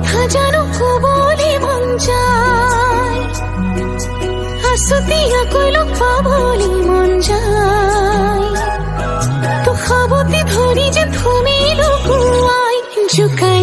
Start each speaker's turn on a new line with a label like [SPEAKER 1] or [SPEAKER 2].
[SPEAKER 1] কথা জানো কবলে মন যায় আসতিয়া কইল পাবলি মন যায় তো খাবতি ধরি যে তুমি লুকুয়াই জুকাই